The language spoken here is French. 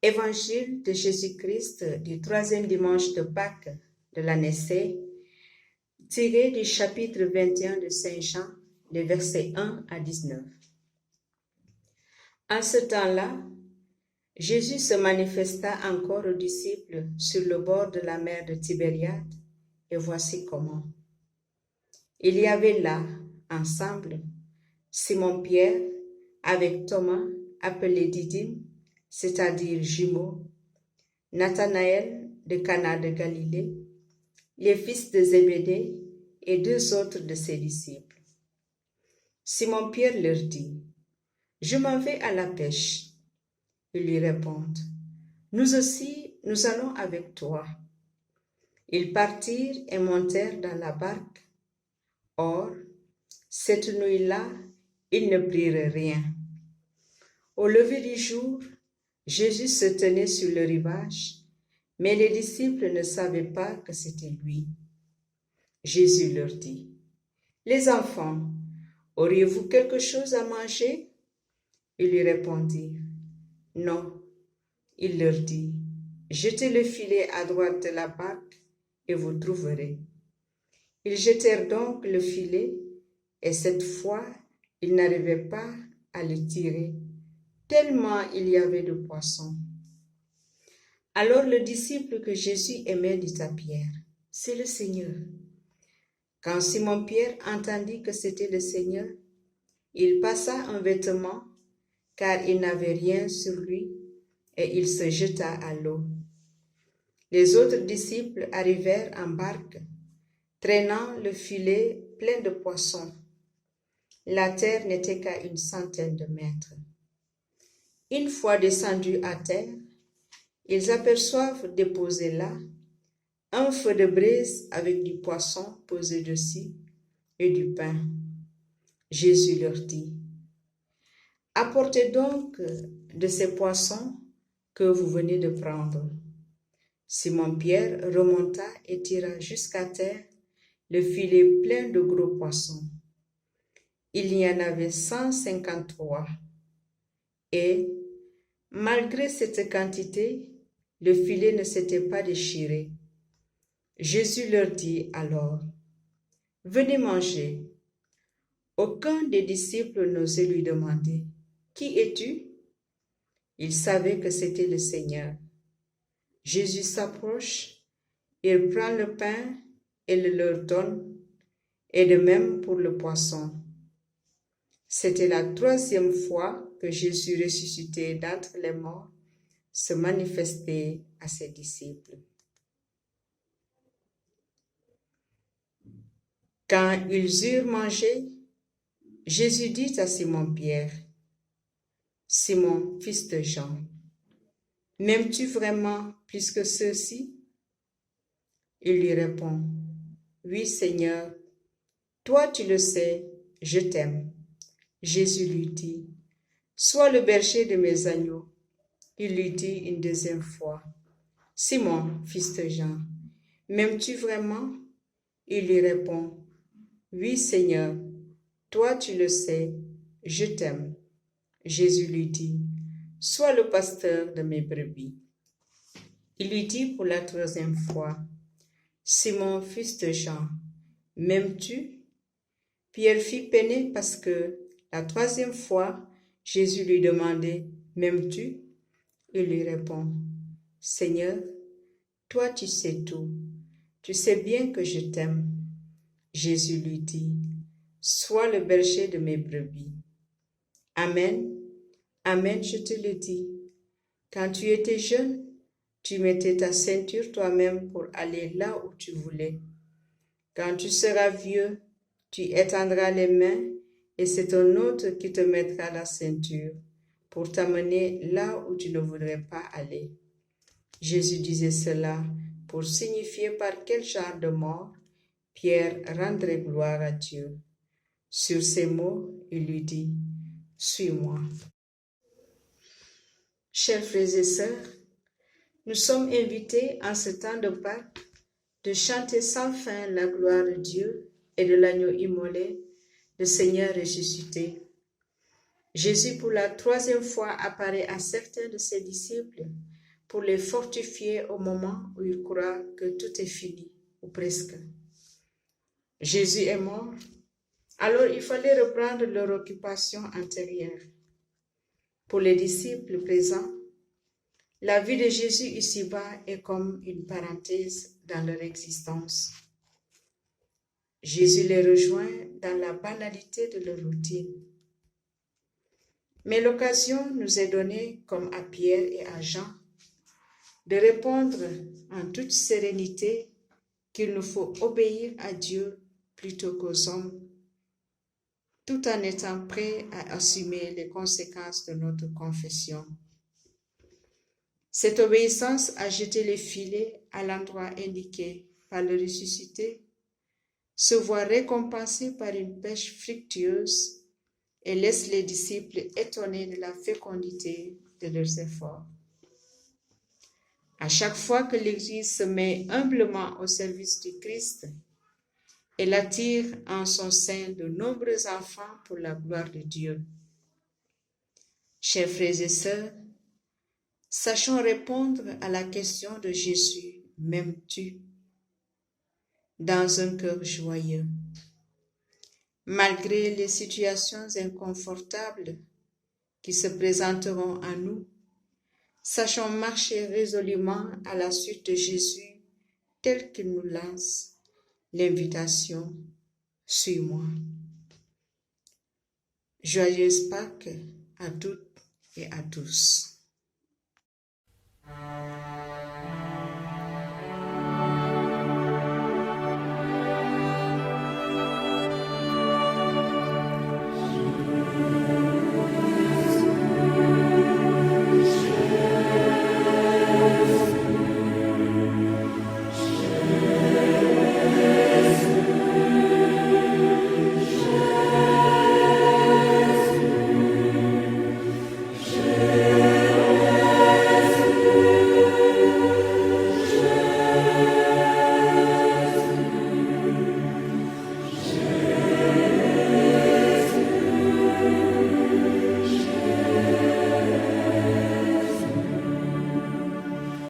Évangile de Jésus-Christ du troisième dimanche de Pâques de l'année C, tiré du chapitre 21 de Saint Jean, les versets 1 à 19. En ce temps-là, Jésus se manifesta encore aux disciples sur le bord de la mer de Tibériade, et voici comment. Il y avait là, ensemble, Simon-Pierre avec Thomas, appelé Didyme, c'est-à-dire jumeau, Nathanaël de Cana de Galilée, les fils de Zébédée et deux autres de ses disciples. Simon-Pierre leur dit, « Je m'en vais à la pêche. » Ils lui répondent, « Nous aussi, nous allons avec toi. » Ils partirent et montèrent dans la barque. Or, cette nuit-là, ils ne prirent rien. Au lever du jour, Jésus se tenait sur le rivage, mais les disciples ne savaient pas que c'était lui. Jésus leur dit, « Les enfants, auriez-vous quelque chose à manger ?» Ils lui répondirent, « Non. » Il leur dit, « Jetez le filet à droite de la barque et vous trouverez. » Ils jetèrent donc le filet, et cette fois, ils n'arrivaient pas à le tirer, tellement il y avait de poissons. Alors le disciple que Jésus aimait dit à Pierre, « C'est le Seigneur. » Quand Simon-Pierre entendit que c'était le Seigneur, il passa un vêtement, car il n'avait rien sur lui, et il se jeta à l'eau. Les autres disciples arrivèrent en barque, traînant le filet plein de poissons. La terre n'était qu'à 100 de mètres. Une fois descendus à terre, ils aperçoivent déposé là un feu de braise avec du poisson posé dessus et du pain. Jésus leur dit, « Apportez donc de ces poissons que vous venez de prendre. » Simon-Pierre remonta et tira jusqu'à terre le filet plein de gros poissons. Il y en avait 153. Et, malgré cette quantité, le filet ne s'était pas déchiré. Jésus leur dit alors, « Venez manger. » Aucun des disciples n'osait lui demander, « Qui es-tu » Il savait que c'était le Seigneur. Jésus s'approche, il prend le pain et le leur donne, et de même pour le poisson. C'était la 3e fois que Jésus ressuscité d'entre les morts se manifestait à ses disciples. Quand ils eurent mangé, Jésus dit à Simon-Pierre, « Simon, fils de Jean, m'aimes-tu vraiment plus que ceux-ci » Il lui répond, « Oui, Seigneur, toi tu le sais, je t'aime. » Jésus lui dit, « Sois le berger de mes agneaux. » Il lui dit une 2e fois, « Simon, fils de Jean, m'aimes-tu vraiment » Il lui répond, « Oui, Seigneur, toi tu le sais, je t'aime. » Jésus lui dit, « Sois le pasteur de mes brebis. » Il lui dit pour la 3e fois, « Simon, fils de Jean, m'aimes-tu » Pierre fit peiner parce que la 3e fois, Jésus lui demandait, « M'aimes-tu » Il lui répond, « Seigneur, toi tu sais tout, tu sais bien que je t'aime. » Jésus lui dit, « Sois le berger de mes brebis. » Amen, amen, je te le dis, quand tu étais jeune, tu mettais ta ceinture toi-même pour aller là où tu voulais. Quand tu seras vieux, tu étendras les mains et c'est un autre qui te mettra la ceinture pour t'amener là où tu ne voudrais pas aller. Jésus disait cela pour signifier par quel genre de mort Pierre rendrait gloire à Dieu. Sur ces mots, il lui dit, « Suis-moi. » Chers frères et sœurs, nous sommes invités en ce temps de Pâques de chanter sans fin la gloire de Dieu et de l'agneau immolé, le Seigneur ressuscité. Jésus, pour la 3e fois, apparaît à certains de ses disciples pour les fortifier au moment où ils croient que tout est fini, ou presque. Jésus est mort, alors il fallait reprendre leur occupation antérieure. Pour les disciples présents, la vie de Jésus ici-bas est comme une parenthèse dans leur existence. Jésus les rejoint dans la banalité de leur routine. Mais l'occasion nous est donnée, comme à Pierre et à Jean, de répondre en toute sérénité qu'il nous faut obéir à Dieu plutôt qu'aux hommes, tout en étant prêts à assumer les conséquences de notre confession. Cette obéissance a jeté les filets à l'endroit indiqué par le ressuscité, se voit récompensée par une pêche fructueuse et laisse les disciples étonnés de la fécondité de leurs efforts. À chaque fois que l'Église se met humblement au service du Christ, elle attire en son sein de nombreux enfants pour la gloire de Dieu. Chers frères et sœurs, sachons répondre à la question de Jésus, m'aimes-tu? Dans un cœur joyeux. Malgré les situations inconfortables qui se présenteront à nous, sachons marcher résolument à la suite de Jésus tel qu'il nous lance l'invitation « Suis-moi ». Joyeuse Pâques à toutes et à tous.